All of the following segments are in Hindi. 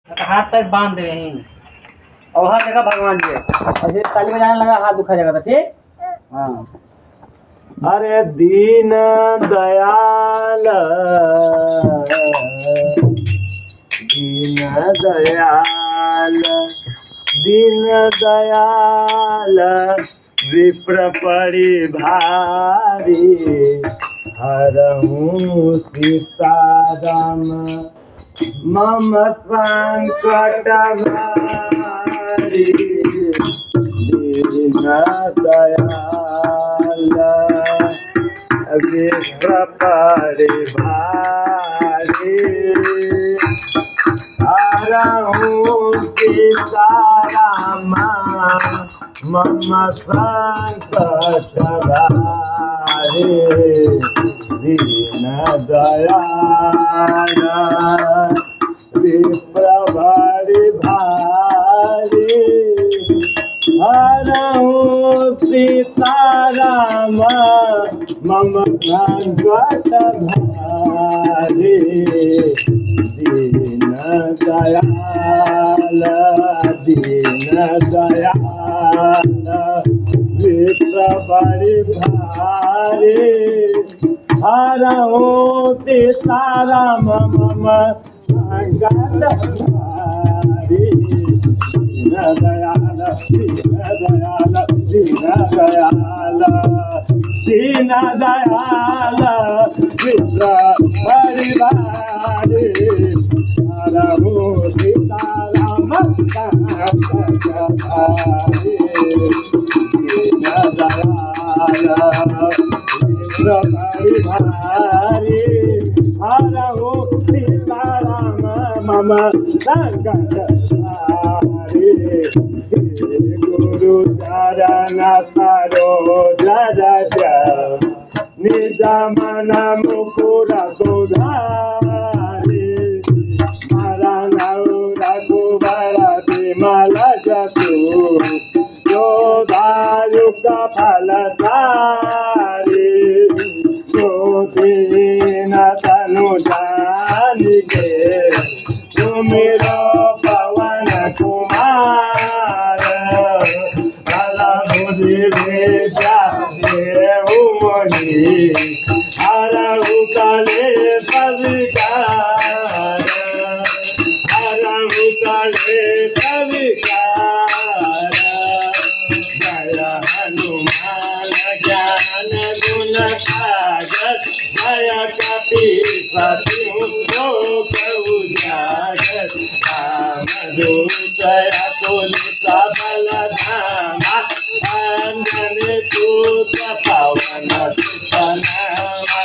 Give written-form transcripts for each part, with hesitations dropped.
हाथ पैर बांध दे यहीं और हर जगह भगवान जी है। और फिर ताली बजाने लगा हाथ दुखा जाएगा तो ठीक। हाँ अरे दीन दयाल दीन दयाल दीन दयाल विप्र परिभारी हरहु सीताराम मम संकट भारी दीन दयाल विप्र परिभारी हरहु सीताराम मम संकट भारी दीन दयाल विप्र परिभारी हरहु सीताराम मम संकट भारी दीन दयाल दीन दयाल विप्र परिभारी हरहु सीताराम मम संकट भारी दीन दयाल दीन दयाल दीन दयाल दीन दयाल विप्र परिभारी हरहु सीताराम संकट भारी दीन दयाल विप्र परिभारी हरहु सीताराम मम संकट भारी गुरु चरण सरोज रज निज मन मुकुर सुधारी मरण रघुबर विमल जसु जो दायुक फलधारी जो दीन तनु जानिके सुमिरो पवन कुमार बल बुद्धि विद्या देहु मोहि हरहु कलेश विकार हरहु कलेश विकार जय हनुमान ज्ञान गुण सागर जय कपीपति लोक उजागर रामदूत अतुलित बल धामा अंजनी पुत्र पवन सुत नामा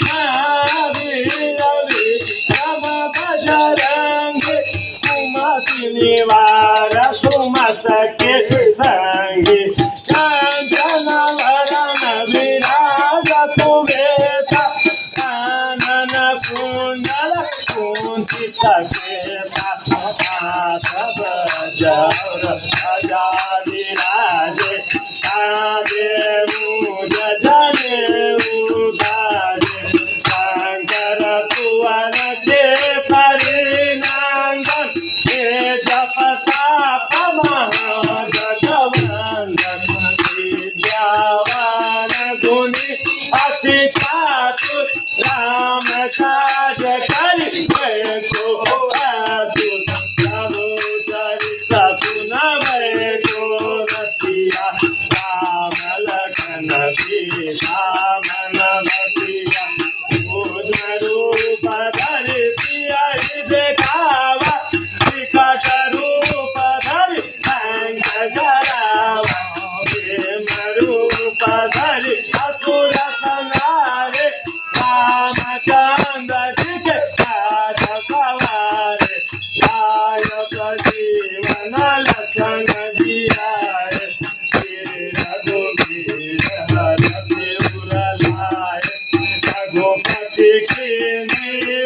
महावीर विक्रम बजरंगी सुमति निवार सुमत के संगी कंचन वरण विराज सुवेश कानन कुंडल कुंचित केसा हाथ वज्र ध्वजा विराजे कांधे मूज जनेऊ गाजे शंकर सुवन केसरी नंदन हे जपताप महाजगवंदन विद्यावान गुणी अति चातुर राम काज करि को अतुल प्रभु चरित सुनबै को रसिया राम लखन सीता मन बसिया पूर्ण रूप धरि सिया देखावा विकट रूप धरि अंग जरावा प्रेम रूप धरि असुर संहारे रामचंद्र जी के काज सवारे नायक जीवन लक्षण जियाए श्री रघुवीर हरषि उर लाए रघुपति की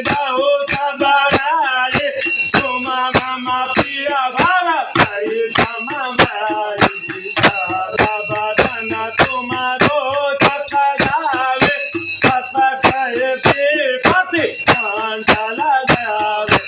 बहुत बड़ाई तुम मम प्रिय भरत सम भाई बदन तुम्हारो जस गावे बस कहे पति कांत लगावे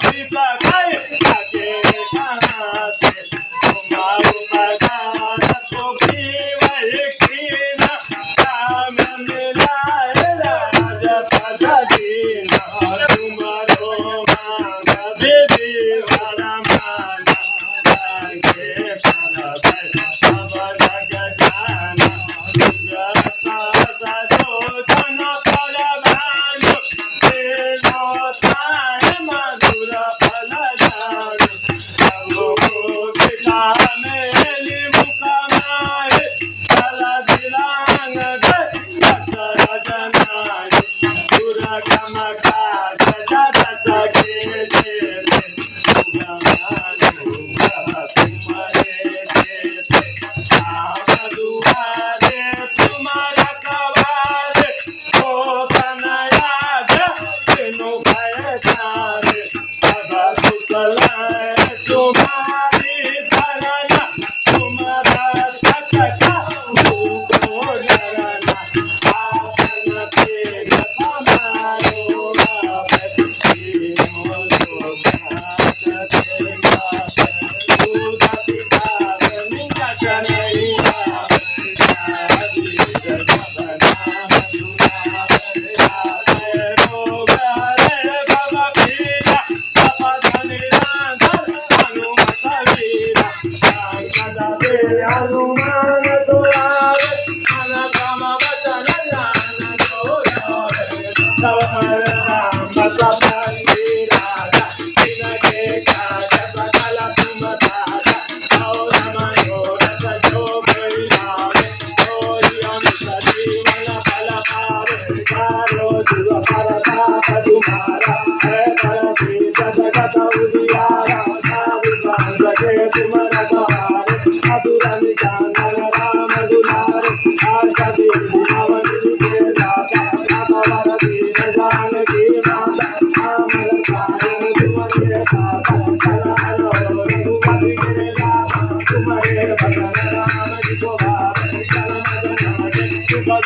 भी पकाए आगे कहाँ से तुम्हारो पगार तो भी वही कीना काम मिलाए राजा पगा दीना तुम्हारो मांग दीदी वाला माना लागे सारा सब जग जाना दुर्गा सा जो जन फल भानु तेनो ताय मधुर फल जानु सबको दिखाने ली मुकमाए फल दिलांग गए जनाए दुर्गा मका जजा जजा के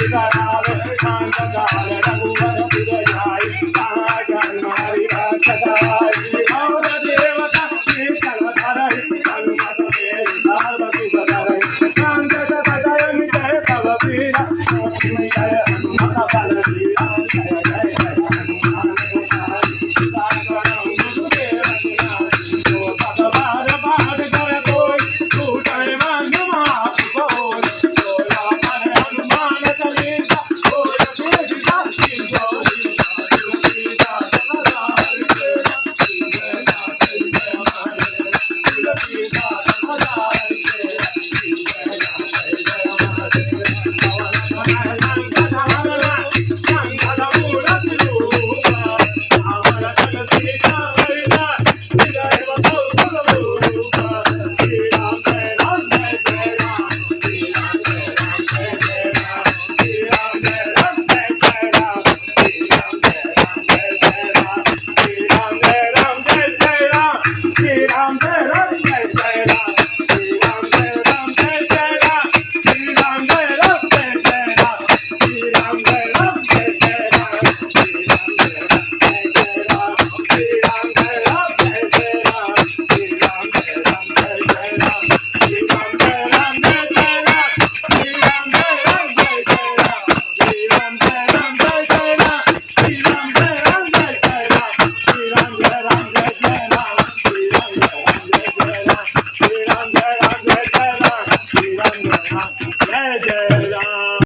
तुम्हारे